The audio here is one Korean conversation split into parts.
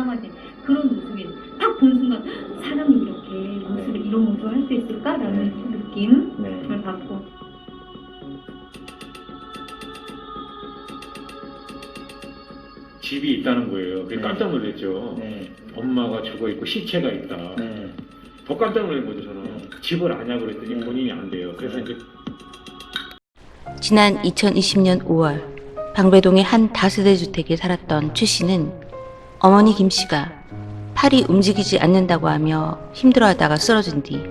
강아지 그런 모습이 딱 본 순간 사람이 이렇게 모습을 이런 모습을 할 수 있을까라는 느낌을 받고. 집이 있다는 거예요. 그게 깜짝 놀랐죠. 엄마가 죽어 있고 시체가 있다. 더 깜짝 놀란 거죠. 저는 집을 아냐 그랬더니 본인이 안 돼요. 그래서 이제 지난 2020년 5월 방배동의 한 다세대 주택에 살았던 최 씨는 어머니 김 씨가 팔이 움직이지 않는다고 하며 힘들어하다가 쓰러진 뒤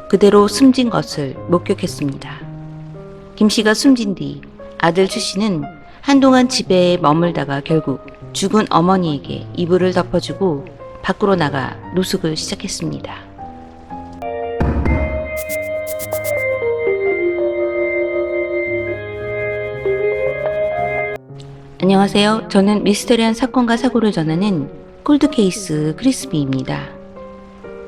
그대로 숨진 것을 목격했습니다. 김 씨가 숨진 뒤 아들 최 씨는 한동안 집에 머물다가 결국 죽은 어머니에게 이불을 덮어주고 밖으로 나가 노숙을 시작했습니다. 안녕하세요. 저는 미스터리한 사건과 사고를 전하는 콜드케이스 크리스비입니다.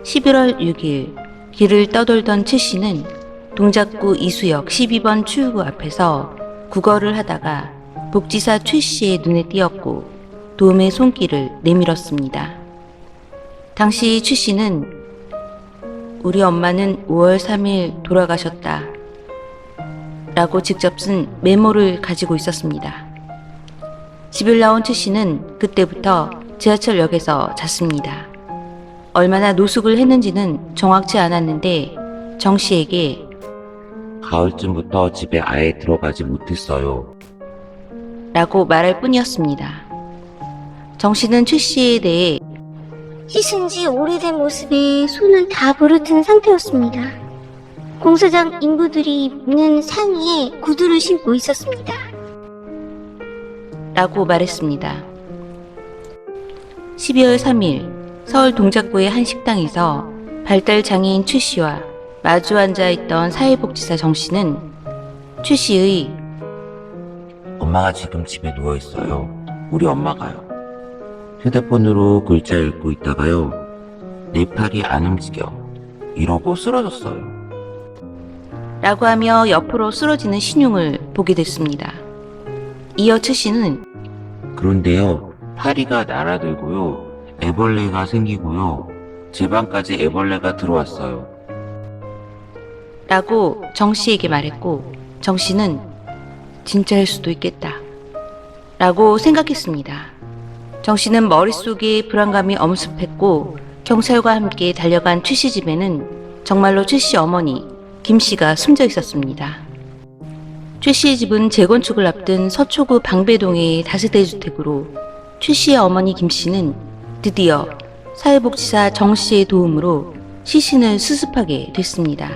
11월 6일 길을 떠돌던 최 씨는 동작구 이수역 12번 출구 앞에서 구걸을 하다가 복지사 최 씨의 눈에 띄었고 도움의 손길을 내밀었습니다. 당시 최 씨는 우리 엄마는 5월 3일 돌아가셨다 라고 직접 쓴 메모를 가지고 있었습니다. 집을 나온 최 씨는 그때부터 지하철역에서 잤습니다. 얼마나 노숙을 했는지는 정확치 않았는데 정 씨에게 가을쯤부터 집에 아예 들어가지 못했어요. 라고 말할 뿐이었습니다. 정 씨는 최 씨에 대해 씻은 지 오래된 모습에 손을 다 부르튼 상태였습니다. 공사장 인부들이 입는 상의에 구두를 신고 있었습니다. 라고 말했습니다. 12월 3일 서울 동작구의 한 식당에서 발달 장애인 최 씨와 마주 앉아 있던 사회복지사 정 씨는 최 씨의 엄마가 지금 집에 누워있어요. 우리 엄마가요. 휴대폰으로 글자 읽고 있다가요. 내 팔이 안 움직여. 이러고 쓰러졌어요. 라고 하며 옆으로 쓰러지는 신용을 보게 됐습니다. 이어 최 씨는 그런데요. 파리가 날아들고요. 애벌레가 생기고요. 제 방까지 애벌레가 들어왔어요. 라고 정 씨에게 말했고 정 씨는 진짜일 수도 있겠다 라고 생각했습니다. 정 씨는 머릿속에 불안감이 엄습했고 경찰과 함께 달려간 최 씨 집에는 정말로 최 씨 어머니 김 씨가 숨져 있었습니다. 최 씨의 집은 재건축을 앞둔 서초구 방배동의 다세대 주택으로 최 씨의 어머니 김 씨는 드디어 사회복지사 정 씨의 도움으로 시신을 수습하게 됐습니다.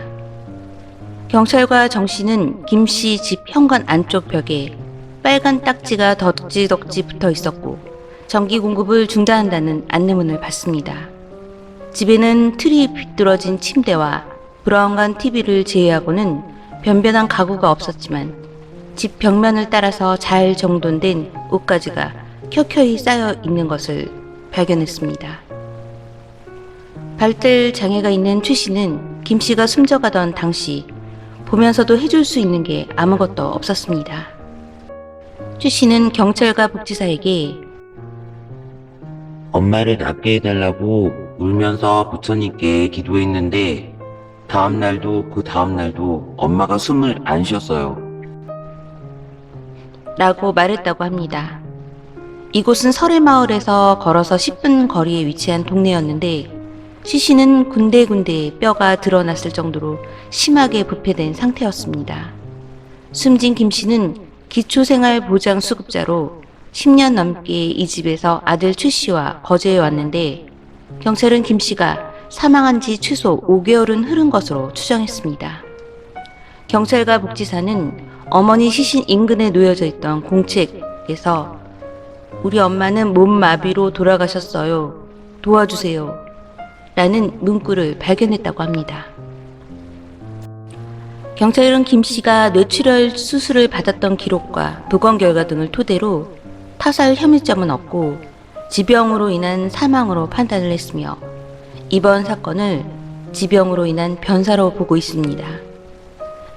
경찰과 정 씨는 김 씨 집 현관 안쪽 벽에 빨간 딱지가 덕지덕지 붙어 있었고 전기 공급을 중단한다는 안내문을 받습니다. 집에는 틀이 비뚤어진 침대와 브라운관 TV를 제외하고는 변변한 가구가 없었지만 집 벽면을 따라서 잘 정돈된 옷가지가 켜켜이 쌓여 있는 것을 발견했습니다. 발달 장애가 있는 최 씨는 김 씨가 숨져가던 당시 보면서도 해줄 수 있는 게 아무것도 없었습니다. 최 씨는 경찰과 복지사에게 엄마를 낫게 해달라고 울면서 부처님께 기도했는데 다음날도 그 다음날도 엄마가 숨을 안 쉬었어요. 라고 말했다고 합니다. 이곳은 설해마을에서 걸어서 10분 거리에 위치한 동네였는데 시신은 군데군데 뼈가 드러났을 정도로 심하게 부패된 상태였습니다. 숨진 김 씨는 기초생활보장수급자로 10년 넘게 이 집에서 아들 최 씨와 거주해 왔는데 경찰은 김 씨가 사망한 지 최소 5개월은 흐른 것으로 추정했습니다. 경찰과 복지사는 어머니 시신 인근에 놓여져 있던 공책에서 우리 엄마는 몸마비로 돌아가셨어요. 도와주세요. 라는 문구를 발견했다고 합니다. 경찰은 김 씨가 뇌출혈 수술을 받았던 기록과 보건 결과 등을 토대로 타살 혐의점은 없고 지병으로 인한 사망으로 판단을 했으며 이번 사건을 지병으로 인한 변사로 보고 있습니다.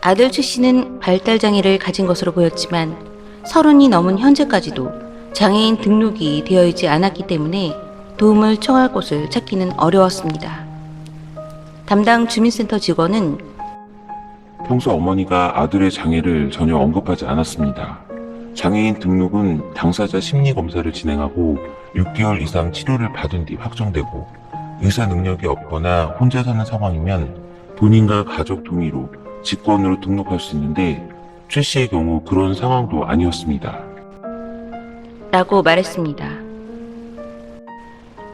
아들 최 씨는 발달장애를 가진 것으로 보였지만 30이 넘은 현재까지도 장애인 등록이 되어 있지 않았기 때문에 도움을 청할 곳을 찾기는 어려웠습니다. 담당 주민센터 직원은 평소 어머니가 아들의 장애를 전혀 언급하지 않았습니다. 장애인 등록은 당사자 심리검사를 진행하고 6개월 이상 치료를 받은 뒤 확정되고 의사 능력이 없거나 혼자 사는 상황이면 본인과 가족 동의로 직권으로 등록할 수 있는데 최 씨의 경우 그런 상황도 아니었습니다. 라고 말했습니다.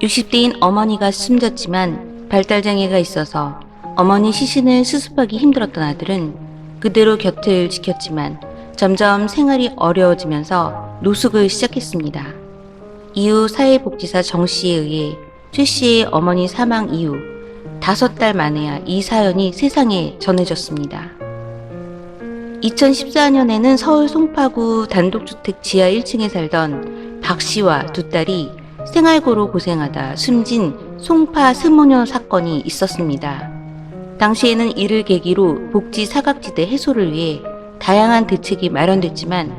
60대인 어머니가 숨졌지만 발달장애가 있어서 어머니 시신을 수습하기 힘들었던 아들은 그대로 곁을 지켰지만 점점 생활이 어려워지면서 노숙을 시작했습니다. 이후 사회복지사 정 씨에 의해 최 씨의 어머니 사망 이후 5달 만에야 이 사연이 세상에 전해졌습니다. 2014년에는 서울 송파구 단독주택 지하 1층에 살던 박 씨와 두 딸이 생활고로 고생하다 숨진 송파 스모녀 사건이 있었습니다. 당시에는 이를 계기로 복지 사각지대 해소를 위해 다양한 대책이 마련됐지만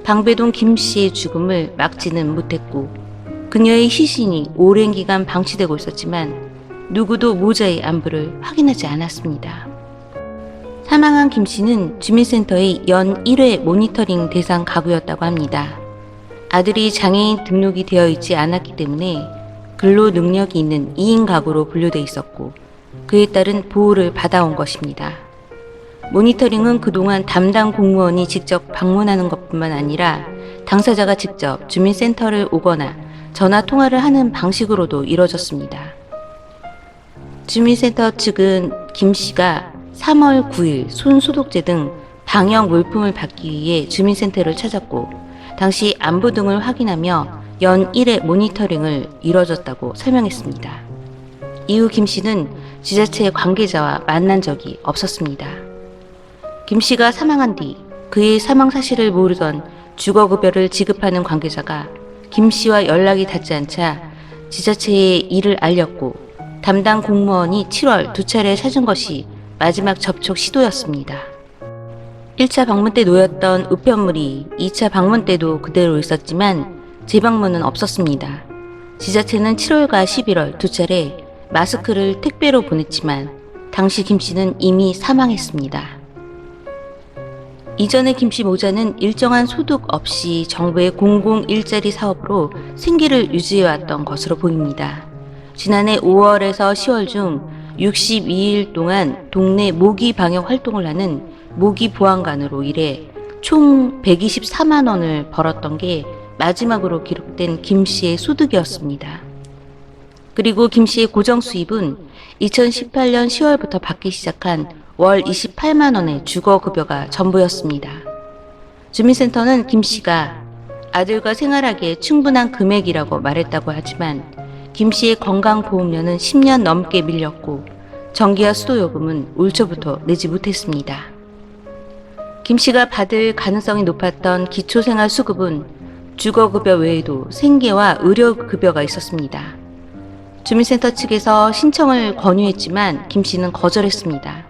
방배동 김 씨의 죽음을 막지는 못했고 그녀의 시신이 오랜 기간 방치되고 있었지만 누구도 모자의 안부를 확인하지 않았습니다. 사망한 김 씨는 주민센터의 연 1회 모니터링 대상 가구였다고 합니다. 아들이 장애인 등록이 되어 있지 않았기 때문에 근로 능력이 있는 2인 가구로 분류돼 있었고 그에 따른 보호를 받아온 것입니다. 모니터링은 그동안 담당 공무원이 직접 방문하는 것뿐만 아니라 당사자가 직접 주민센터를 오거나 전화 통화를 하는 방식으로도 이뤄졌습니다. 주민센터 측은 김 씨가 3월 9일 손소독제 등 방역 물품을 받기 위해 주민센터를 찾았고 당시 안부 등을 확인하며 연 1회 모니터링을 이뤄졌다고 설명했습니다. 이후 김 씨는 지자체 관계자와 만난 적이 없었습니다. 김 씨가 사망한 뒤 그의 사망 사실을 모르던 주거급여를 지급하는 관계자가 김 씨와 연락이 닿지 않자 지자체에 이를 알렸고 담당 공무원이 7월 2차례 찾은 것이 마지막 접촉 시도였습니다. 1차 방문 때 놓였던 우편물이 2차 방문 때도 그대로 있었지만 재방문은 없었습니다. 지자체는 7월과 11월 2차례 마스크를 택배로 보냈지만 당시 김 씨는 이미 사망했습니다. 이전에 김 씨 모자는 일정한 소득 없이 정부의 공공 일자리 사업으로 생계를 유지해왔던 것으로 보입니다. 지난해 5월에서 10월 중 62일 동안 동네 모기 방역 활동을 하는 모기 보안관으로 일해 총 124만 원을 벌었던 게 마지막으로 기록된 김 씨의 소득이었습니다. 그리고 김 씨의 고정 수입은 2018년 10월부터 받기 시작한 월 28만 원의 주거급여가 전부였습니다. 주민센터는 김 씨가 아들과 생활하기에 충분한 금액이라고 말했다고 하지만 김 씨의 건강보험료는 10년 넘게 밀렸고 전기와 수도요금은 올 초부터 내지 못했습니다. 김 씨가 받을 가능성이 높았던 기초생활수급은 주거급여 외에도 생계와 의료급여가 있었습니다. 주민센터 측에서 신청을 권유했지만 김 씨는 거절했습니다.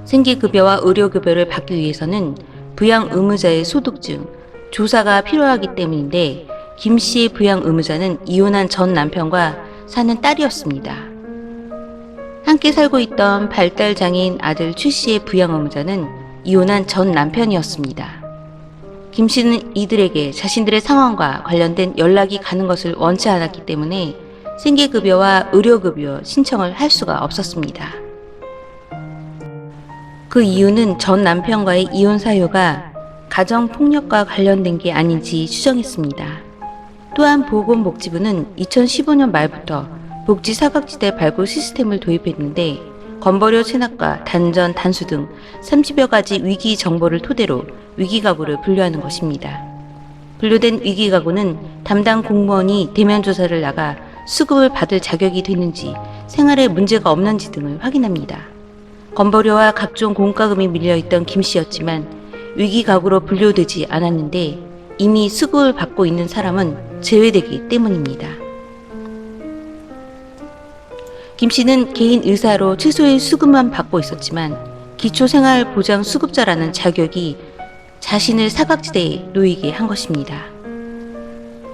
생계급여와 의료급여를 받기 위해서는 부양 의무자의 소득증, 조사가 필요하기 때문인데 김 씨의 부양 의무자는 이혼한 전 남편과 사는 딸이었습니다. 함께 살고 있던 발달장애인 아들 최 씨의 부양 의무자는 이혼한 전 남편이었습니다. 김 씨는 이들에게 자신들의 상황과 관련된 연락이 가는 것을 원치 않았기 때문에 생계급여와 의료급여 신청을 할 수가 없었습니다. 그 이유는 전 남편과의 이혼 사유가 가정폭력과 관련된 게 아닌지 추정했습니다. 또한 보건복지부는 2015년 말부터 복지 사각지대 발굴 시스템을 도입했는데 건버려 체납과 단전, 단수 등 30여 가지 위기 정보를 토대로 위기가구를 분류하는 것입니다. 분류된 위기가구는 담당 공무원이 대면 조사를 나가 수급을 받을 자격이 되는지, 생활에 문제가 없는지 등을 확인합니다. 건버려와 각종 공과금이 밀려있던 김 씨였지만 위기가구로 분류되지 않았는데 이미 수급을 받고 있는 사람은 제외되기 때문입니다. 김 씨는 개인 의사로 최소의 수급만 받고 있었지만 기초생활보장 수급자라는 자격이 자신을 사각지대에 놓이게 한 것입니다.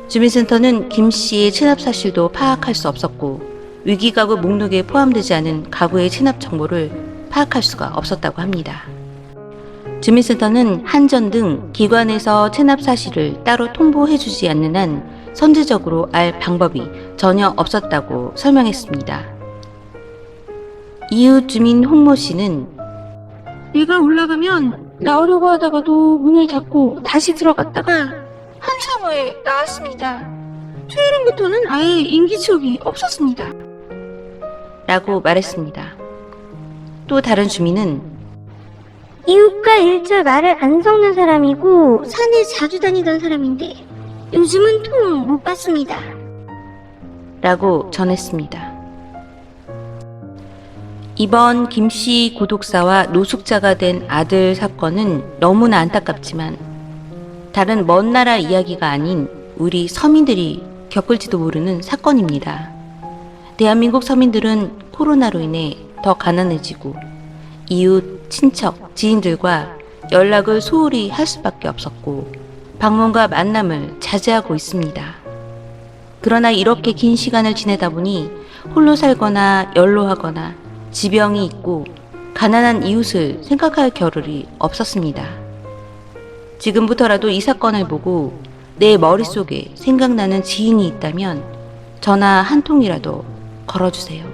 주민센터는 김 씨의 체납 사실도 파악할 수 없었고 위기가구 목록에 포함되지 않은 가구의 체납 정보를 파악할 수가 없었다고 합니다. 주민센터는 한전 등 기관에서 체납 사실을 따로 통보해주지 않는 한 선제적으로 알 방법이 전혀 없었다고 설명했습니다. 이웃 주민 홍모 씨는 내가 올라가면 나오려고 하다가도 문을 닫고 다시 들어갔다가 한참 후에 나왔습니다. 초여름부터는 아예 인기척이 없었습니다. 라고 말했습니다. 또 다른 주민은 이웃과 일절 말을 안 섞는 사람이고 산에 자주 다니던 사람인데 요즘은 통 못 봤습니다. 라고 전했습니다. 이번 김 씨 구독사와 노숙자가 된 아들 사건은 너무나 안타깝지만 다른 먼 나라 이야기가 아닌 우리 서민들이 겪을지도 모르는 사건입니다. 대한민국 서민들은 코로나로 인해 더 가난해지고 이웃, 친척, 지인들과 연락을 소홀히 할 수밖에 없었고 방문과 만남을 자제하고 있습니다. 그러나 이렇게 긴 시간을 지내다 보니 홀로 살거나 연로하거나 지병이 있고 가난한 이웃을 생각할 겨를이 없었습니다. 지금부터라도 이 사건을 보고 내 머릿속에 생각나는 지인이 있다면 전화 한 통이라도 걸어주세요.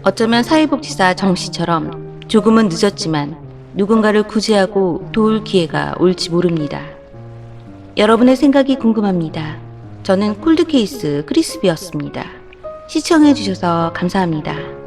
어쩌면 사회복지사 정 씨처럼 조금은 늦었지만 누군가를 구제하고 도울 기회가 올지 모릅니다. 여러분의 생각이 궁금합니다. 저는 콜드케이스 크리스비였습니다. 시청해주셔서 감사합니다.